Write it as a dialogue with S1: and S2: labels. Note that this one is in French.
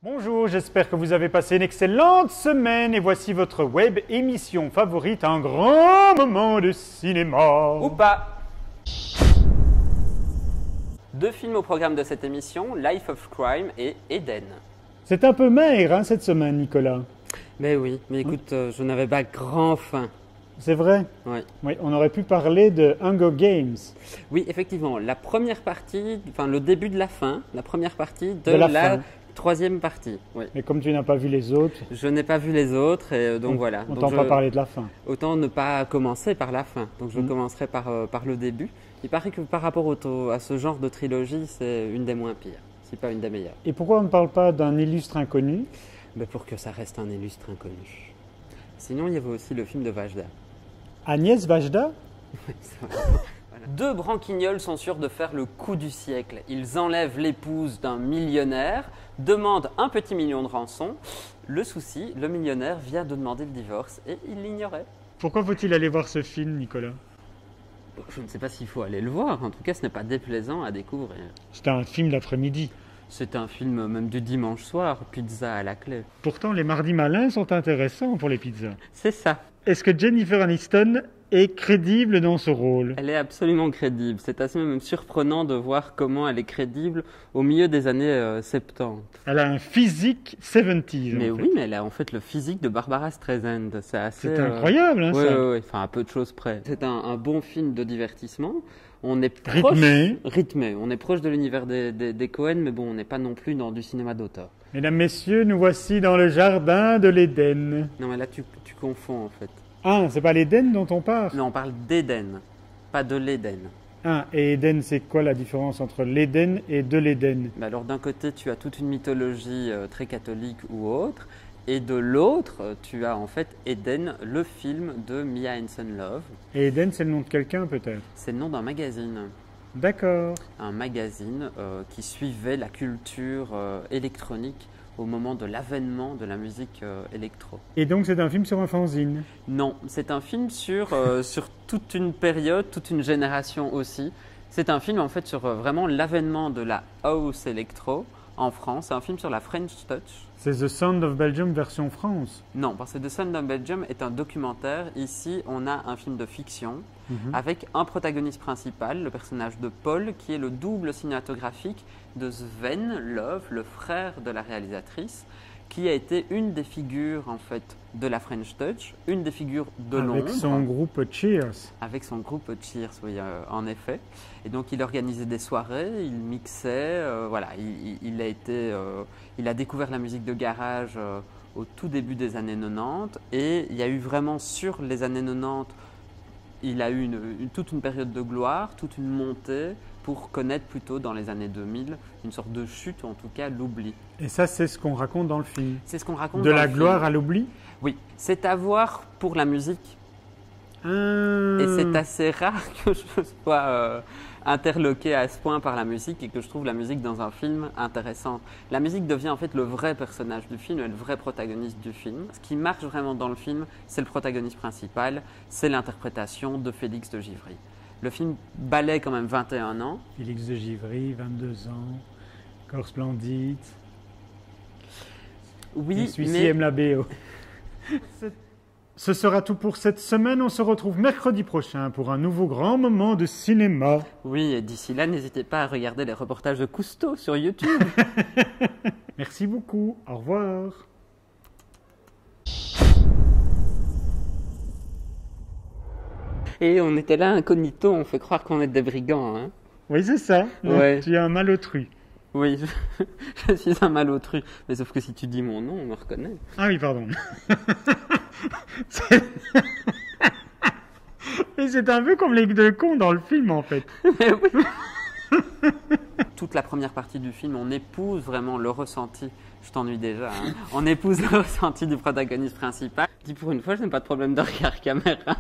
S1: Bonjour, j'espère que vous avez passé une excellente semaine et voici votre web émission favorite, un grand moment de cinéma.
S2: Ou pas. Deux films au programme de cette émission, Life of Crime et Eden.
S1: C'est un peu maigre hein, cette semaine, Nicolas.
S2: Mais oui, mais écoute, je n'avais pas grand faim.
S1: C'est vrai?
S2: Oui.
S1: Oui, on aurait pu parler de Hunger Games.
S2: Oui, effectivement, la première partie, enfin le début de la fin, la première partie de
S1: la
S2: la
S1: fin.
S2: troisième partie. Oui.
S1: Mais comme tu n'as pas vu les autres,
S2: Je n'ai pas vu les autres et donc voilà.
S1: on
S2: Donc
S1: t'en pas parler de la fin.
S2: Autant ne pas commencer par la fin. Donc je commencerai par le début. Il paraît que par rapport à ce genre de trilogie, c'est une des moins pires, si pas une des meilleures.
S1: Et pourquoi on ne parle pas d'un illustre inconnu?
S2: Mais pour que ça reste un illustre inconnu. Sinon, il y avait aussi le film de Vajda.
S1: Agnès Vajda?
S2: Voilà. Deux branquignols sont sûrs de faire le coup du siècle. Ils enlèvent l'épouse d'un millionnaire, demandent un petit million de rançon. Le souci, le millionnaire vient de demander le divorce et il l'ignorait.
S1: Pourquoi faut-il aller voir ce film, Nicolas?
S2: Je ne sais pas s'il faut aller le voir, en tout cas ce n'est pas déplaisant à découvrir.
S1: C'est un film d'après-midi.
S2: C'est un film même du dimanche soir, pizza à la clé.
S1: Pourtant, les mardis malins sont intéressants pour les pizzas.
S2: C'est ça.
S1: Est-ce que Jennifer Aniston est crédible dans ce rôle?
S2: Elle est absolument crédible. C'est assez même surprenant de voir comment elle est crédible au milieu des années 70.
S1: Elle a un physique 70s.
S2: Mais
S1: en fait.
S2: oui, mais elle a en fait le physique de Barbara Streisand. C'est assez.
S1: C'est incroyable, hein,
S2: Oui,
S1: ça.
S2: oui, oui. Enfin, à peu de choses près. C'est un bon film de divertissement. On est proche,
S1: Rythmé.
S2: On est proche de l'univers des Coen, mais bon, on n'est pas non plus dans du cinéma d'auteur.
S1: Mesdames, messieurs, nous voici dans le jardin de l'Éden.
S2: Non, mais là, tu confonds en fait.
S1: Ah, c'est pas l'Éden dont on parle?
S2: Non, on parle d'Éden, pas de l'Éden.
S1: Ah, et Éden, c'est quoi la différence entre l'Éden et de l'Éden?
S2: Mais alors, d'un côté, tu as toute une mythologie très catholique ou autre, et de l'autre, tu as en fait Eden, le film de Mia Hansen-Løve.
S1: Et Éden, c'est le nom de quelqu'un, peut-être?
S2: C'est le nom d'un magazine.
S1: D'accord.
S2: Un magazine qui suivait la culture électronique au moment de l'avènement de la musique électro.
S1: Et donc, c'est un film sur un fanzine?
S2: Non, c'est un film sur toute une période, toute une génération aussi. C'est un film en fait sur vraiment l'avènement de la house électro en France. C'est un film sur la French Touch.
S1: C'est The Sound of Belgium version France?
S2: Non, parce que The Sound of Belgium est un documentaire. Ici, on a un film de fiction avec un protagoniste principal, le personnage de Paul, qui est le double cinématographique de Sven Love, le frère de la réalisatrice, qui a été une des figures en fait de la French Touch, une des figures de l'ombre.
S1: Avec son groupe Cheers.
S2: Avec son groupe Cheers, oui, en effet. Et donc, il organisait des soirées, il mixait, voilà, il a découvert la musique de garage au tout début des années 90. Et il y a eu vraiment sur les années 90, il a eu toute une période de gloire, toute une montée pour connaître plutôt dans les années 2000 une sorte de chute, ou en tout cas l'oubli.
S1: Et ça, c'est ce qu'on raconte dans le film?
S2: C'est ce qu'on raconte
S1: De
S2: dans
S1: la
S2: le
S1: gloire
S2: film.
S1: à l'oubli?
S2: Oui, c'est à voir pour la musique. Et c'est assez rare que je sois interloqué à ce point par la musique et que je trouve la musique dans un film intéressante. La musique devient en fait le vrai personnage du film et le vrai protagoniste du film. Ce qui marche vraiment dans le film, c'est le protagoniste principal, c'est l'interprétation de Félix de Givry. Le film balaie quand même 21 ans.
S1: Félix de Givry, 22 ans, corps splendide.
S2: Oui,
S1: Celui-ci
S2: mais
S1: aime la BO. Ce sera tout pour cette semaine. On se retrouve mercredi prochain pour un nouveau grand moment de cinéma.
S2: oui, et d'ici là, n'hésitez pas à regarder les reportages de Cousteau sur YouTube.
S1: Merci beaucoup. Au revoir.
S2: Et on était là incognito, on fait croire qu'on est des brigands, hein.
S1: Oui, c'est ça.
S2: Ouais.
S1: Tu es un malotru.
S2: Oui, je suis un malotru. Mais sauf que si tu dis mon nom, on me reconnaît.
S1: Ah oui, pardon. C'est- Mais c'est un peu comme les deux cons dans le film, en fait.
S2: Mais oui. Toute la première partie du film, on épouse vraiment le ressenti. Je t'ennuie déjà. Hein. On épouse le ressenti du protagoniste principal. Dis pour une fois, je n'ai pas de problème de regard caméra.